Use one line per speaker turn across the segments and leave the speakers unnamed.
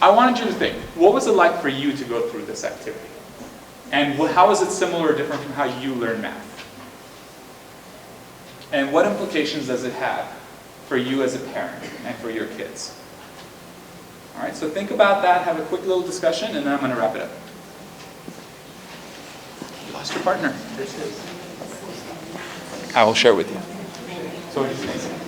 I wanted you to think, what was it like for you to go through this activity? And how is it similar or different from how you learn math? And what implications does it have for you as a parent and for your kids? All right, so think about that, have a quick little discussion, and then I'm going to wrap it up. You lost your partner. I will share with you. So what do you think?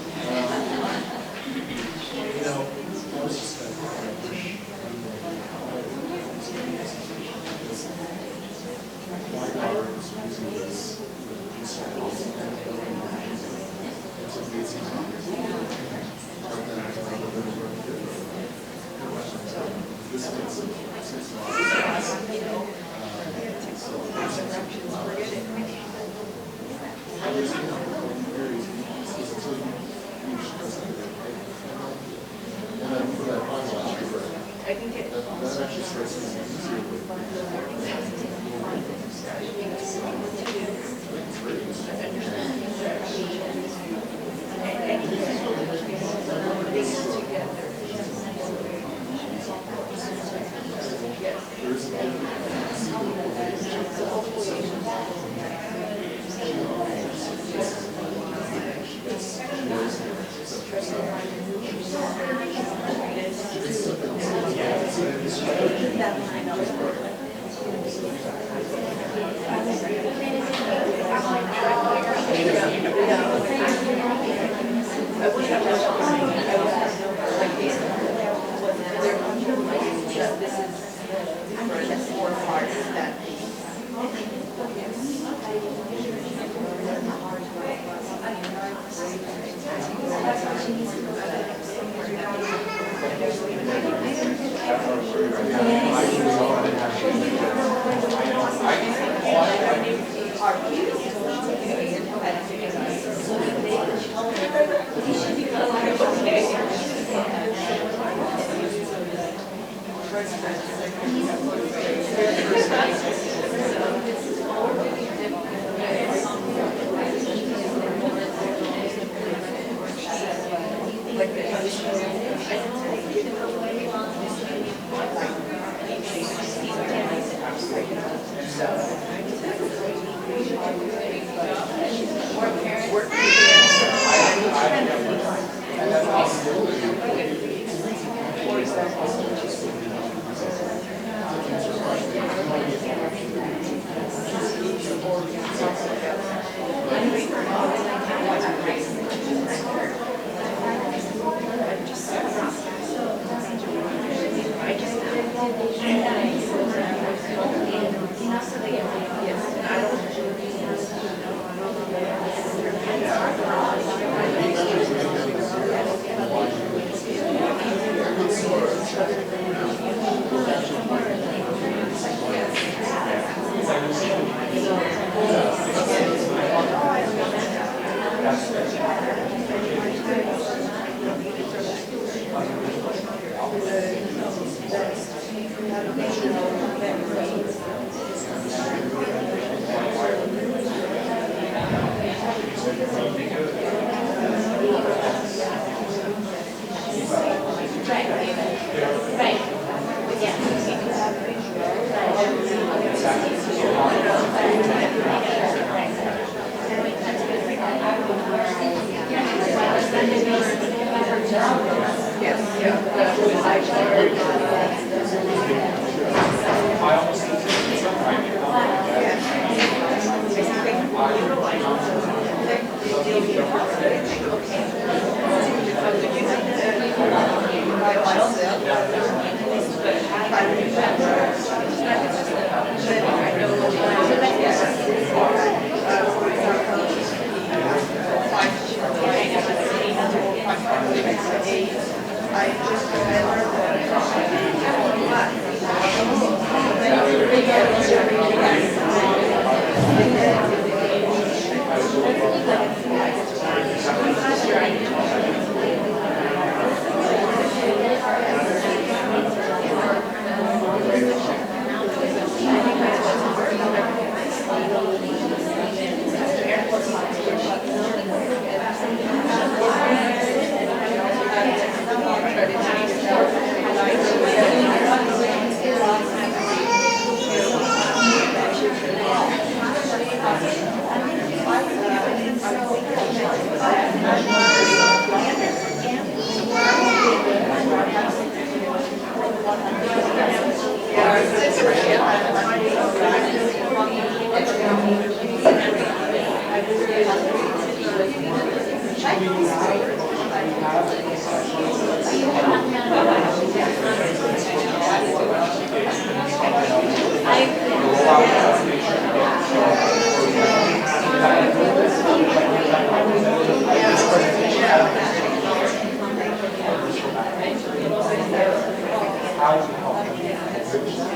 how you help them bridge that.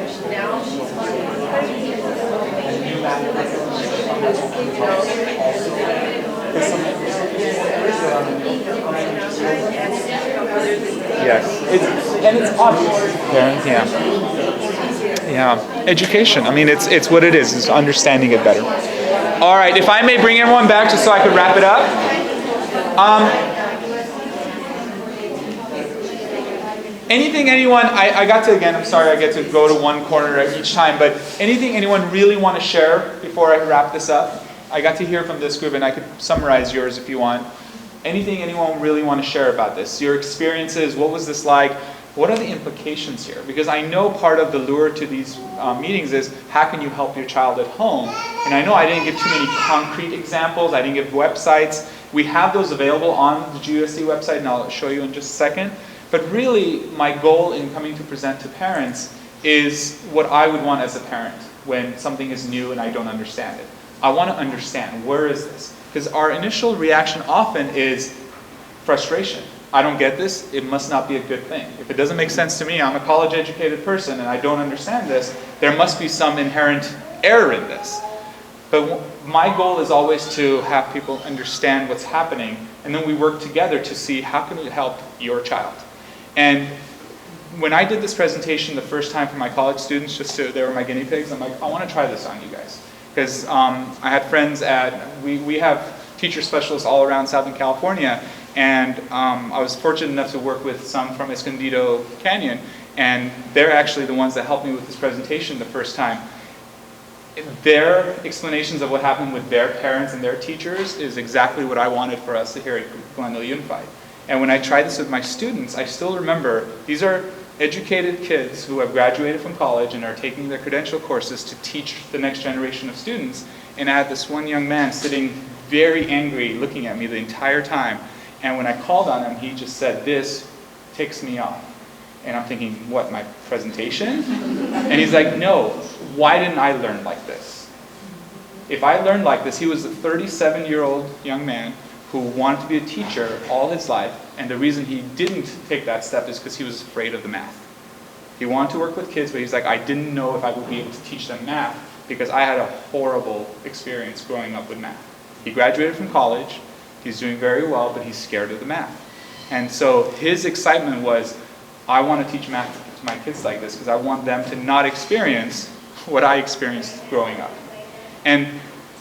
And new math yes, it's obvious. Parents, yeah. Education. I mean, it's what it is. It's understanding it better. All right. If I may bring everyone back, just so I could wrap it up. Anything anyone, I got to, again, I'm sorry I get to go to one corner each time, but anything anyone really want to share before I wrap this up? I got to hear from this group, and I could summarize yours if you want. Anything anyone really want to share about this? Your experiences, what was this like? What are the implications here? Because I know part of the lure to these meetings is how can you help your child at home? And I know I didn't give too many concrete examples. I didn't give websites. We have those available on the GUSD website, and I'll show you in just a second. But really, my goal in coming to present to parents is what I would want as a parent when something is new and I don't understand it. I want to understand, where is this? Because our initial reaction often is frustration. I don't get this, it must not be a good thing. If it doesn't make sense to me, I'm a college-educated person and I don't understand this, there must be some inherent error in this. But my goal is always to have people understand what's happening, and then we work together to see how can we help your child. And when I did this presentation the first time for my college students, they were my guinea pigs, I'm like, I want to try this on you guys. Because I had friends we have teacher specialists all around Southern California, and I was fortunate enough to work with some from Escondido Canyon, and they're actually the ones that helped me with this presentation the first time. Their explanations of what happened with their parents and their teachers is exactly what I wanted for us to hear at Glendale Unified. And when I tried this with my students, I still remember these are educated kids who have graduated from college and are taking their credential courses to teach the next generation of students. And I had this one young man sitting very angry looking at me the entire time. And when I called on him, he just said, "This ticks me off." And I'm thinking, what, my presentation? And he's like, "No, why didn't I learn like this? If I learned like this," he was a 37-year-old young man who wanted to be a teacher all his life, and the reason he didn't take that step is because he was afraid of the math. He wanted to work with kids, but he's like, I didn't know if I would be able to teach them math because I had a horrible experience growing up with math. He graduated from college, he's doing very well, but he's scared of the math. And so his excitement was, I want to teach math to my kids like this because I want them to not experience what I experienced growing up. And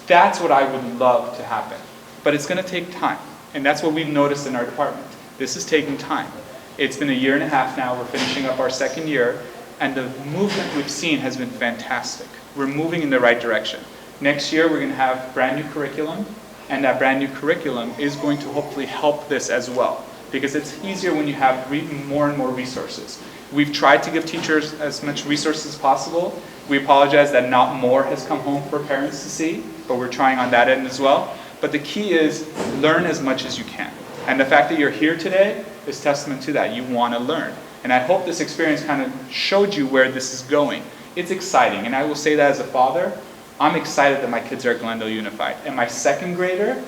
that's what I would love to happen. But it's going to take time. And that's what we've noticed in our department. This is taking time. It's been 1.5 years now. We're finishing up our 2nd year. And the movement we've seen has been fantastic. We're moving in the right direction. Next year, we're going to have brand new curriculum. And that brand new curriculum is going to hopefully help this as well. Because it's easier when you have more and more resources. We've tried to give teachers as much resources as possible. We apologize that not more has come home for parents to see. But we're trying on that end as well. But the key is learn as much as you can. And the fact that you're here today is testament to that. You want to learn. And I hope this experience kind of showed you where this is going. It's exciting. And I will say that as a father, I'm excited that my kids are at Glendale Unified. And my 2nd grader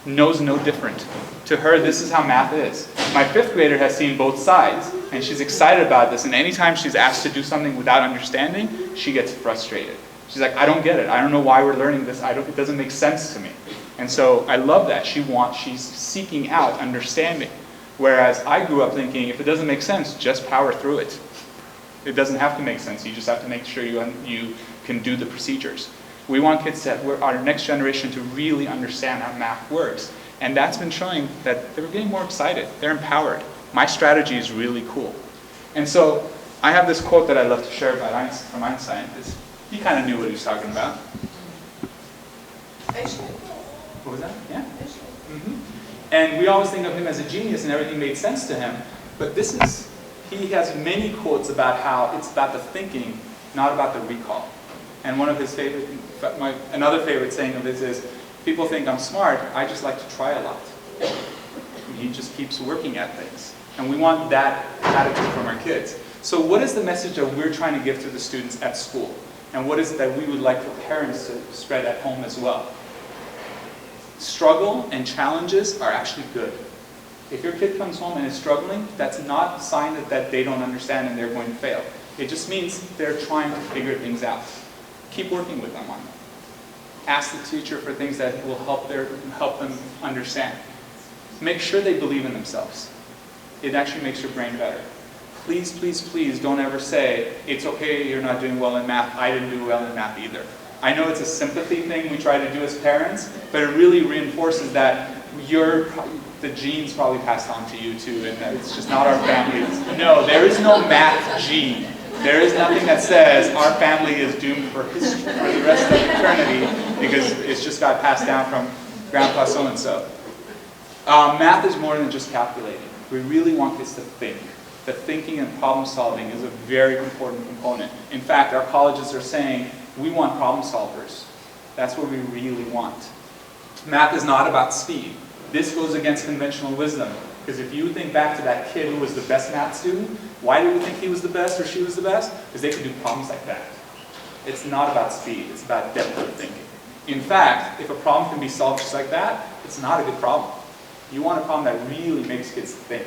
knows no different. To her, this is how math is. My 5th grader has seen both sides. And she's excited about this. And anytime she's asked to do something without understanding, she gets frustrated. She's like, I don't get it. I don't know why we're learning this. It doesn't make sense to me. And so I love that. She's seeking out understanding. Whereas I grew up thinking, if it doesn't make sense, just power through it. It doesn't have to make sense. You just have to make sure you can do the procedures. We want kids our next generation to really understand how math works. And that's been showing that they're getting more excited. They're empowered. My strategy is really cool. And so I have this quote that I love to share about from Einstein. He kind of knew what he was talking about. What was that? Yeah. Mm-hmm. And we always think of him as a genius and everything made sense to him. But he has many quotes about how it's about the thinking, not about the recall. And one of his another favorite saying of his is, people think I'm smart, I just like to try a lot. And he just keeps working at things. And we want that attitude from our kids. So what is the message that we're trying to give to the students at school? And what is it that we would like for parents to spread at home as well? Struggle and challenges are actually good. If your kid comes home and is struggling, that's not a sign that they don't understand and they're going to fail. It just means they're trying to figure things out. Keep working with them on them. Ask the teacher for things that will help them understand. Make sure they believe in themselves. It actually makes your brain better. Please, please, please don't ever say, it's okay you're not doing well in math, I didn't do well in math either. I know it's a sympathy thing we try to do as parents, but it really reinforces that the genes probably passed on to you too, and that it's just not our family. No, there is no math gene. There is nothing that says our family is doomed for the rest of eternity because it's just got passed down from grandpa so-and-so. Math is more than just calculating. We really want kids to think. The thinking and problem solving is a very important component. In fact, our colleges are saying we want problem solvers. That's what we really want. Math is not about speed. This goes against conventional wisdom. Because if you think back to that kid who was the best math student, why do we think he was the best or she was the best? Because they could do problems like that. It's not about speed, it's about depth of thinking. In fact, if a problem can be solved just like that, it's not a good problem. You want a problem that really makes kids think.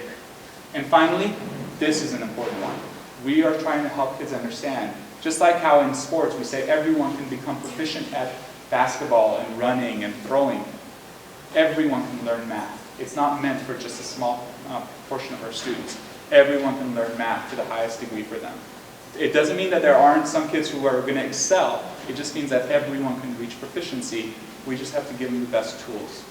And finally, this is an important one. We are trying to help kids understand, just like how in sports we say everyone can become proficient at basketball and running and throwing. Everyone can learn math. It's not meant for just a small portion of our students. Everyone can learn math to the highest degree for them. It doesn't mean that there aren't some kids who are going to excel. It just means that everyone can reach proficiency. We just have to give them the best tools.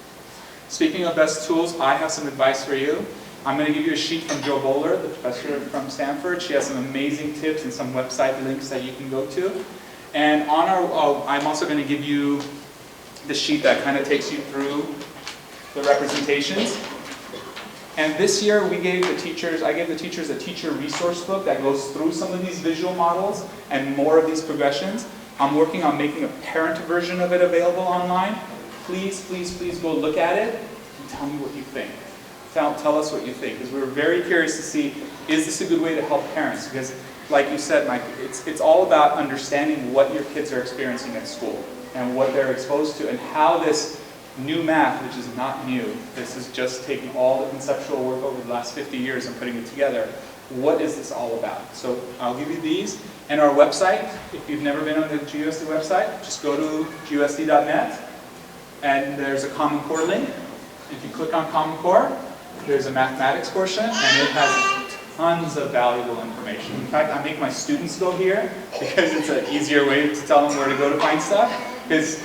Speaking of best tools, I have some advice for you. I'm going to give you a sheet from Jo Boaler, the professor from Stanford. She has some amazing tips and some website links that you can go to. And on I'm also going to give you the sheet that kind of takes you through the representations. And this year I gave the teachers a teacher resource book that goes through some of these visual models and more of these progressions. I'm working on making a parent version of it available online. Please, please, please go look at it and tell me what you think. Tell us what you think, because we're very curious to see, is this a good way to help parents? Because like you said, Mike, it's all about understanding what your kids are experiencing at school and what they're exposed to and how this new math, which is not new, this is just taking all the conceptual work over the last 50 years and putting it together. What is this all about? So I'll give you these. And our website, if you've never been on the GUSD website, just go to GUSD.net and there's a Common Core link. If you click on Common Core, there's a mathematics portion and it has tons of valuable information. In fact, I make my students go here because it's an easier way to tell them where to go to find stuff. Because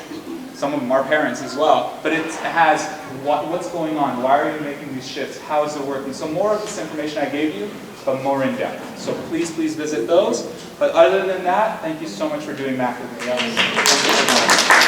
some of them are parents as well, but it has what's going on, why are you making these shifts, how is it working? So more of this information I gave you, but more in depth. So please, please visit those. But other than that, thank you so much for doing math with me.